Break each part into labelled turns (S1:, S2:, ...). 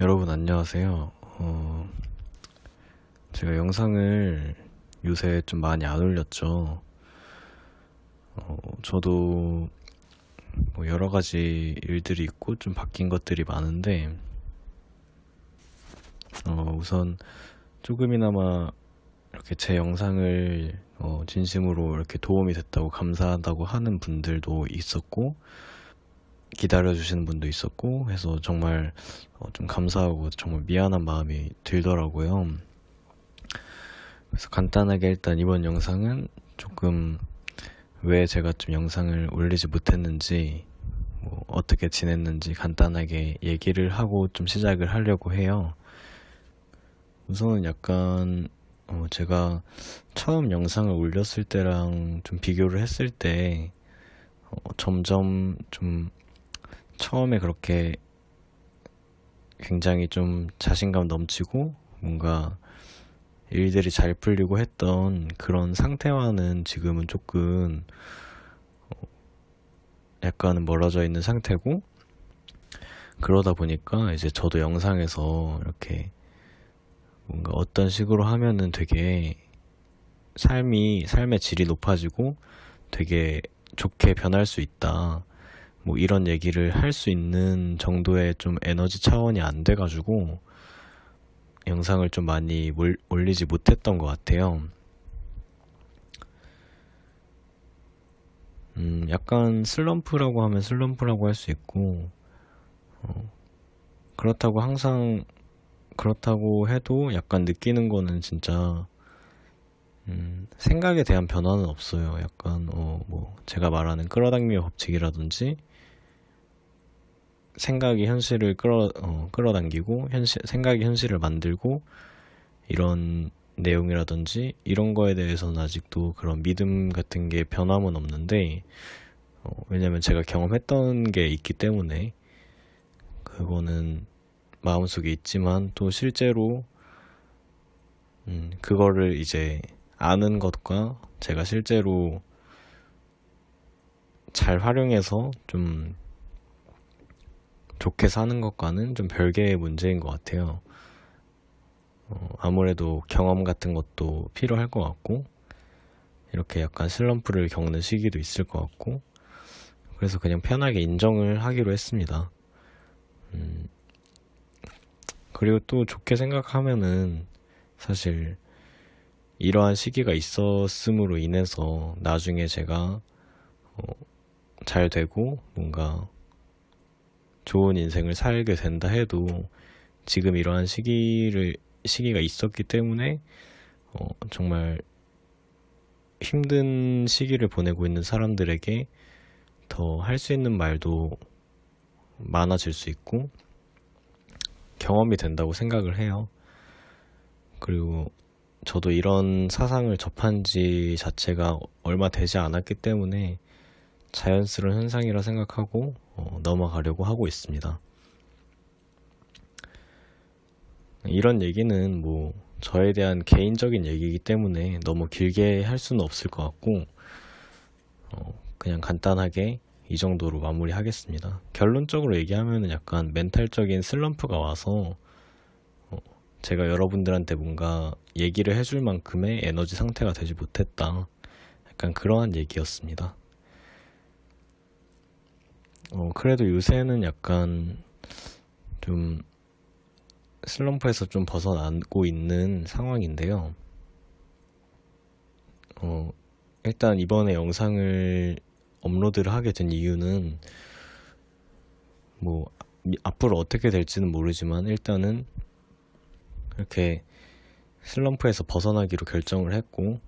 S1: 여러분 안녕하세요. 제가 영상을 요새 좀 많이 안 올렸죠. 저도 뭐 여러 가지 일들이 있고 좀 바뀐 것들이 많은데, 우선 조금이나마 이렇게 제 영상을 진심으로 이렇게 도움이 됐다고 감사하다고 하는 분들도 있었고, 기다려주시는 분도 있었고 해서 정말 좀 감사하고 정말 미안한 마음이 들더라고요. 그래서 간단하게 일단 이번 영상은 조금 왜 제가 좀 영상을 올리지 못했는지, 뭐 어떻게 지냈는지 간단하게 얘기를 하고 좀 시작을 하려고 해요. 우선은 약간 제가 처음 영상을 올렸을 때랑 좀 비교를 했을 때 점점 좀 처음에 그렇게 굉장히 좀 자신감 넘치고 뭔가 일들이 잘 풀리고 했던 그런 상태와는 지금은 조금 약간은 멀어져 있는 상태고, 그러다 보니까 이제 저도 영상에서 이렇게 뭔가 어떤 식으로 하면은 되게 삶의 질이 높아지고 되게 좋게 변할 수 있다, 뭐 이런 얘기를 할 수 있는 정도의 좀 에너지 차원이 안 돼가지고 영상을 좀 많이 올리지 못했던 것 같아요. 약간 슬럼프라고 하면 슬럼프라고 할 수 있고, 그렇다고 항상 그렇다고 해도 약간 느끼는 거는 진짜 생각에 대한 변화는 없어요. 약간 뭐 제가 말하는 끌어당김의 법칙이라든지, 생각이 현실을 끌어당기고 생각이 현실을 만들고, 이런 내용이라든지 이런 거에 대해서는 아직도 그런 믿음 같은 게 변함은 없는데, 왜냐면 제가 경험했던 게 있기 때문에 그거는 마음속에 있지만, 또 실제로 그거를 이제 아는 것과 제가 실제로 잘 활용해서 좀 좋게 사는 것과는 좀 별개의 문제인 것 같아요. 아무래도 경험 같은 것도 필요할 것 같고, 이렇게 약간 슬럼프를 겪는 시기도 있을 것 같고, 그래서 그냥 편하게 인정을 하기로 했습니다. 그리고 또 좋게 생각하면은 사실 이러한 시기가 있었음으로 인해서 나중에 제가 잘 되고 뭔가 좋은 인생을 살게 된다 해도, 지금 이러한 시기가 있었기 때문에 정말 힘든 시기를 보내고 있는 사람들에게 더 할 수 있는 말도 많아질 수 있고 경험이 된다고 생각을 해요. 그리고 저도 이런 사상을 접한 지 자체가 얼마 되지 않았기 때문에 자연스러운 현상이라 생각하고 넘어가려고 하고 있습니다. 이런 얘기는 뭐 저에 대한 개인적인 얘기이기 때문에 너무 길게 할 수는 없을 것 같고, 그냥 간단하게 이 정도로 마무리하겠습니다. 결론적으로 얘기하면은 약간 멘탈적인 슬럼프가 와서 제가 여러분들한테 뭔가 얘기를 해줄 만큼의 에너지 상태가 되지 못했다, 약간 그러한 얘기였습니다. 그래도 요새는 약간 좀 슬럼프에서 좀 벗어나고 있는 상황인데요. 일단 이번에 영상을 업로드를 하게 된 이유는 뭐 앞으로 어떻게 될지는 모르지만, 일단은 이렇게 슬럼프에서 벗어나기로 결정을 했고,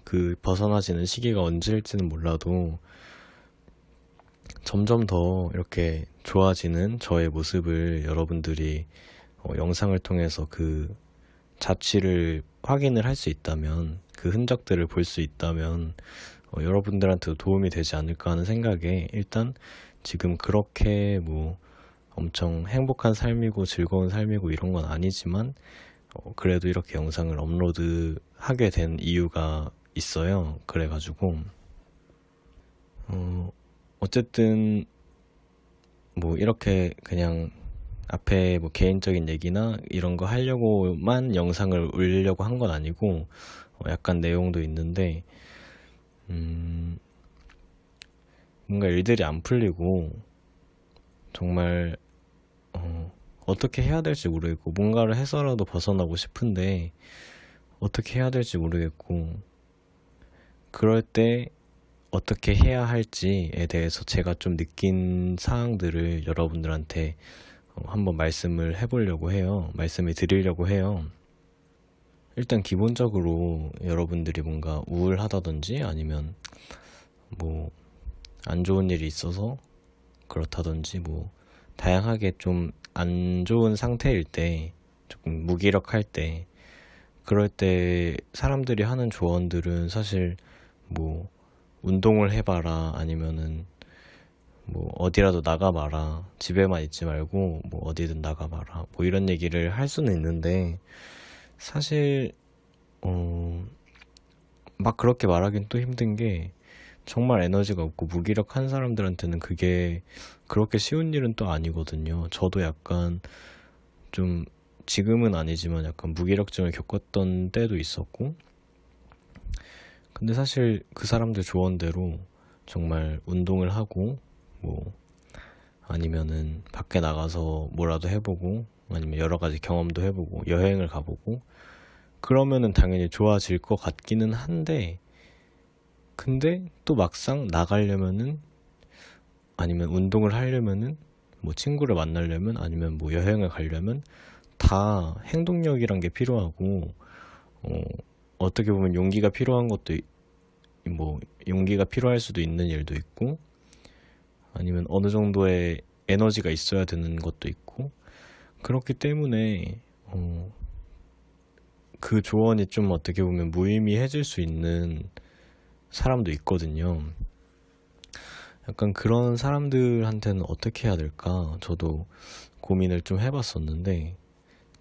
S1: 그 벗어나지는 시기가 언제일지는 몰라도 점점 더 이렇게 좋아지는 저의 모습을 여러분들이 영상을 통해서 그 자취를 확인을 할 수 있다면, 그 흔적들을 볼 수 있다면 여러분들한테도 도움이 되지 않을까 하는 생각에, 일단 지금 그렇게 뭐 엄청 행복한 삶이고 즐거운 삶이고 이런 건 아니지만 그래도 이렇게 영상을 업로드 하게 된 이유가 있어요. 그래가지고 어쨌든 뭐 이렇게 그냥 앞에 뭐 개인적인 얘기나 이런 거 하려고만 영상을 올리려고 한 건 아니고 약간 내용도 있는데 뭔가 일들이 안 풀리고 정말 어떻게 해야 될지 모르겠고 뭔가를 해서라도 벗어나고 싶은데 어떻게 해야 될지 모르겠고 그럴 때 어떻게 해야 할지에 대해서 제가 좀 느낀 사항들을 여러분들한테 한번 말씀을 해보려고 해요. 말씀을 드리려고 해요. 일단 기본적으로 여러분들이 뭔가 우울하다든지 아니면 뭐 안 좋은 일이 있어서 그렇다든지 뭐 다양하게 좀 안 좋은 상태일 때 조금 무기력할 때 그럴 때 사람들이 하는 조언들은 사실 뭐 운동을 해봐라 아니면은 뭐 어디라도 나가봐라 집에만 있지 말고 뭐 어디든 나가봐라 뭐 이런 얘기를 할 수는 있는데 사실 막 그렇게 말하긴 또 힘든 게 정말 에너지가 없고 무기력한 사람들한테는 그게 그렇게 쉬운 일은 또 아니거든요. 저도 약간 좀 지금은 아니지만 약간 무기력증을 겪었던 때도 있었고 근데 사실 그 사람들 조언대로 정말 운동을 하고 뭐 아니면은 밖에 나가서 뭐라도 해보고 아니면 여러 가지 경험도 해보고 여행을 가보고 그러면은 당연히 좋아질 것 같기는 한데 근데 또 막상 나가려면은 아니면 운동을 하려면은 뭐 친구를 만나려면 아니면 뭐 여행을 가려면 다 행동력이란 게 필요하고 어떻게 보면 용기가 필요한 것도 뭐 용기가 필요할 수도 있는 일도 있고 아니면 어느 정도의 에너지가 있어야 되는 것도 있고 그렇기 때문에 그 조언이 좀 어떻게 보면 무의미해질 수 있는 사람도 있거든요. 약간 그런 사람들한테는 어떻게 해야 될까 저도 고민을 좀 해봤었는데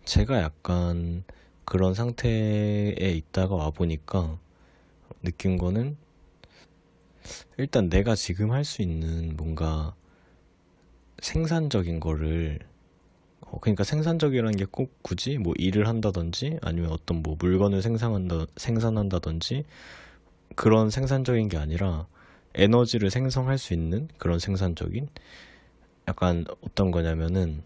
S1: 제가 약간 그런 상태에 있다가 와보니까 느낀 거는 일단 내가 지금 할 수 있는 뭔가 생산적인 거를 그러니까 생산적이라는 게 꼭 굳이 뭐 일을 한다든지 아니면 어떤 뭐 물건을 생산한다든지 그런 생산적인 게 아니라 에너지를 생성할 수 있는 그런 생산적인 약간 어떤 거냐면은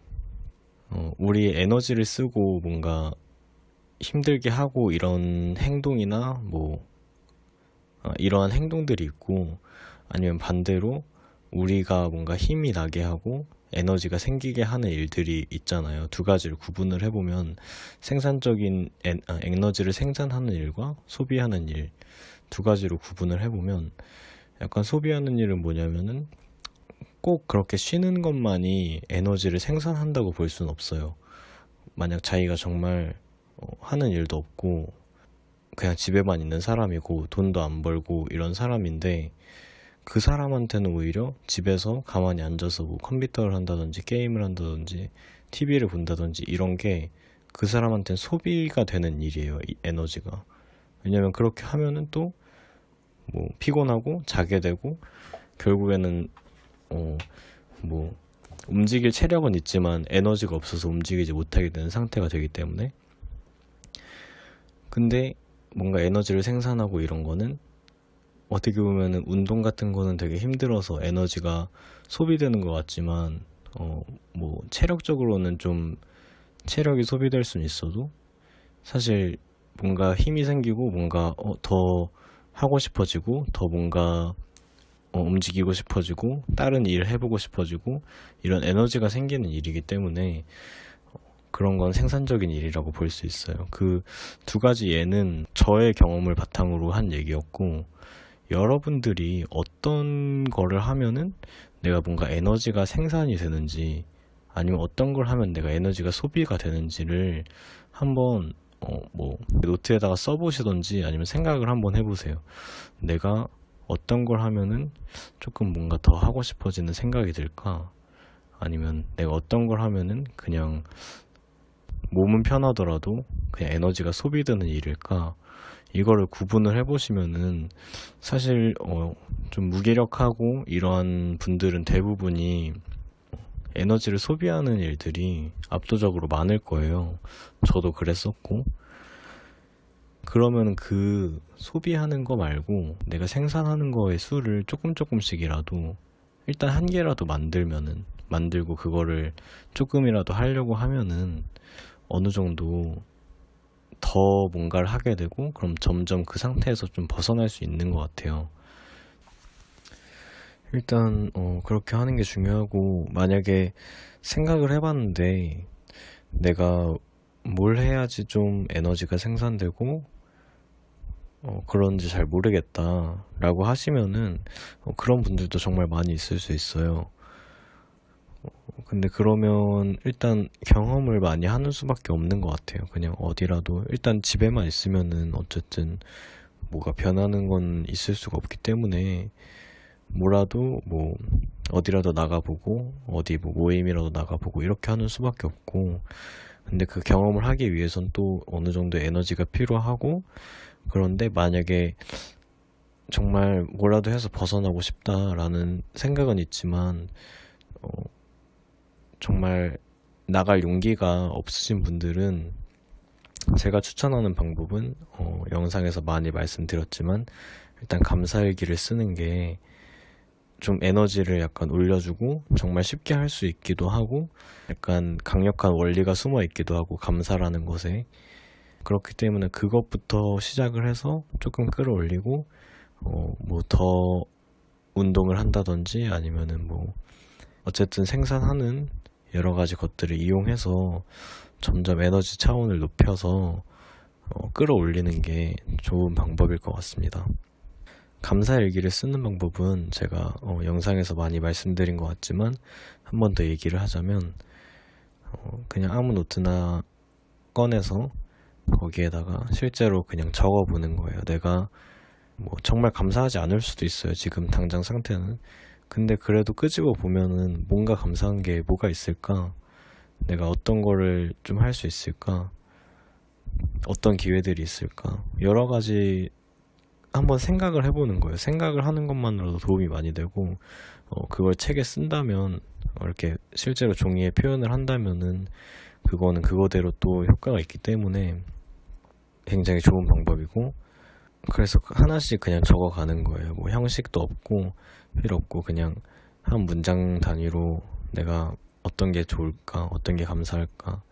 S1: 우리 에너지를 쓰고 뭔가 힘들게 하고 이런 행동이나 뭐 이러한 행동들이 있고 아니면 반대로 우리가 뭔가 힘이 나게 하고 에너지가 생기게 하는 일들이 있잖아요. 두 가지를 구분을 해보면 생산적인 에너지를 생산하는 일과 소비하는 일 두 가지로 구분을 해보면 약간 소비하는 일은 뭐냐면은 꼭 그렇게 쉬는 것만이 에너지를 생산한다고 볼 수는 없어요. 만약 자기가 정말 하는 일도 없고 그냥 집에만 있는 사람이고 돈도 안 벌고 이런 사람인데 그 사람한테는 오히려 집에서 가만히 앉아서 뭐 컴퓨터를 한다든지 게임을 한다든지 TV를 본다든지 이런 게 그 사람한테는 소비가 되는 일이에요. 이 에너지가. 왜냐면 그렇게 하면은 또 뭐 피곤하고 자게 되고 결국에는 뭐 움직일 체력은 있지만 에너지가 없어서 움직이지 못하게 되는 상태가 되기 때문에 근데 뭔가 에너지를 생산하고 이런 거는 어떻게 보면은 운동 같은 거는 되게 힘들어서 에너지가 소비되는 것 같지만 뭐 체력적으로는 좀 체력이 소비될 수는 있어도 사실 뭔가 힘이 생기고 뭔가 더 하고 싶어지고 더 뭔가 움직이고 싶어지고 다른 일을 해보고 싶어지고 이런 에너지가 생기는 일이기 때문에 그런 건 생산적인 일이라고 볼 수 있어요. 그 두 가지 예는 저의 경험을 바탕으로 한 얘기였고 여러분들이 어떤 거를 하면은 내가 뭔가 에너지가 생산이 되는지 아니면 어떤 걸 하면 내가 에너지가 소비가 되는지를 한번 뭐 노트에다가 써보시던지 아니면 생각을 한번 해보세요. 내가 어떤 걸 하면은 조금 뭔가 더 하고 싶어지는 생각이 들까? 아니면 내가 어떤 걸 하면은 그냥 몸은 편하더라도 그냥 에너지가 소비되는 일일까? 이거를 구분을 해보시면은 사실 좀 무기력하고 이러한 분들은 대부분이 에너지를 소비하는 일들이 압도적으로 많을 거예요. 저도 그랬었고. 그러면 그 소비하는 거 말고 내가 생산하는 거의 수를 조금씩이라도 일단 한 개라도 만들고 그거를 조금이라도 하려고 하면은 어느 정도 더 뭔가를 하게 되고, 그럼 점점 그 상태에서 좀 벗어날 수 있는 것 같아요. 일단 그렇게 하는 게 중요하고, 만약에 생각을 해봤는데 내가 뭘 해야지 좀 에너지가 생산되고 그런지 잘 모르겠다라고 하시면은 그런 분들도 정말 많이 있을 수 있어요. 근데 그러면 일단 경험을 많이 하는 수밖에 없는 것 같아요. 그냥 어디라도 일단 집에만 있으면은 어쨌든 뭐가 변하는 건 있을 수가 없기 때문에 뭐라도 뭐 어디라도 나가보고 어디 뭐 모임이라도 나가보고 이렇게 하는 수밖에 없고, 근데 그 경험을 하기 위해선 또 어느 정도 에너지가 필요하고, 그런데 만약에 정말 뭐라도 해서 벗어나고 싶다라는 생각은 있지만 정말 나갈 용기가 없으신 분들은 제가 추천하는 방법은 영상에서 많이 말씀드렸지만 일단 감사일기를 쓰는 게 좀 에너지를 약간 올려주고 정말 쉽게 할 수 있기도 하고, 약간 강력한 원리가 숨어 있기도 하고, 감사라는 것에. 그렇기 때문에 그것부터 시작을 해서 조금 끌어올리고 뭐 더 운동을 한다든지 아니면은 뭐 어쨌든 생산하는 여러 가지 것들을 이용해서 점점 에너지 차원을 높여서 끌어올리는 게 좋은 방법일 것 같습니다. 감사일기를 쓰는 방법은 제가 영상에서 많이 말씀드린 것 같지만 한 번 더 얘기를 하자면 그냥 아무 노트나 꺼내서 거기에다가 실제로 그냥 적어보는 거예요. 내가 뭐 정말 감사하지 않을 수도 있어요, 지금 당장 상태는. 근데 그래도 끄집어 보면은 뭔가 감사한 게 뭐가 있을까? 내가 어떤 거를 좀 할 수 있을까? 어떤 기회들이 있을까? 여러 가지 한번 생각을 해보는 거예요. 생각을 하는 것만으로도 도움이 많이 되고, 그걸 책에 쓴다면, 이렇게 실제로 종이에 표현을 한다면은 그거는 그거대로 또 효과가 있기 때문에 굉장히 좋은 방법이고, 그래서 하나씩 그냥 적어가는 거예요. 뭐 형식도 없고 필요 없고 그냥 한 문장 단위로 내가 어떤 게 좋을까, 어떤 게 감사할까,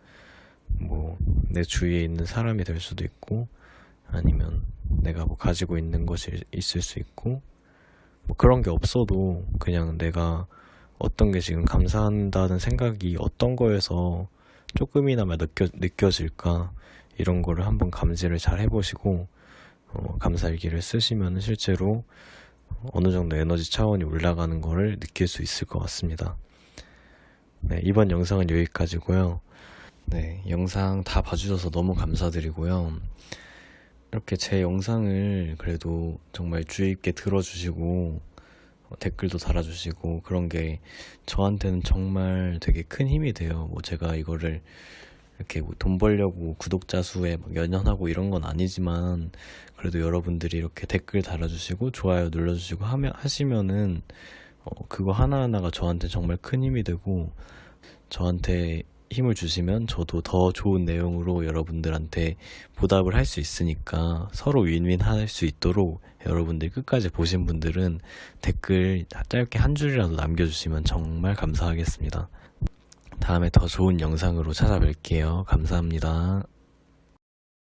S1: 뭐 내 주위에 있는 사람이 될 수도 있고 아니면 내가 뭐 가지고 있는 것이 있을 수 있고, 뭐 그런 게 없어도 그냥 내가 어떤 게 지금 감사한다는 생각이 어떤 거에서 조금이나마 느껴질까, 이런 거를 한번 감지를 잘 해보시고 감사일기를 쓰시면 실제로 어느 정도 에너지 차원이 올라가는 거를 느낄 수 있을 것 같습니다. 네, 이번 영상은 여기까지고요. 네, 영상 다 봐주셔서 너무 감사드리고요. 이렇게 제 영상을 그래도 정말 주의 깊게 들어주시고 댓글도 달아주시고 그런 게 저한테는 정말 되게 큰 힘이 돼요. 뭐 제가 이거를 이렇게 뭐돈 벌려고 구독자 수에 막 연연하고 이런 건 아니지만 그래도 여러분들이 이렇게 댓글 달아주시고 좋아요 눌러주시고 하시면은 그거 하나하나가 저한테 정말 큰 힘이 되고, 저한테 힘을 주시면 저도 더 좋은 내용으로 여러분들한테 보답을 할 수 있으니까 서로 윈윈 할 수 있도록 여러분들 끝까지 보신 분들은 댓글 짧게 한 줄이라도 남겨주시면 정말 감사하겠습니다. 다음에 더 좋은 영상으로 찾아뵐게요. 감사합니다.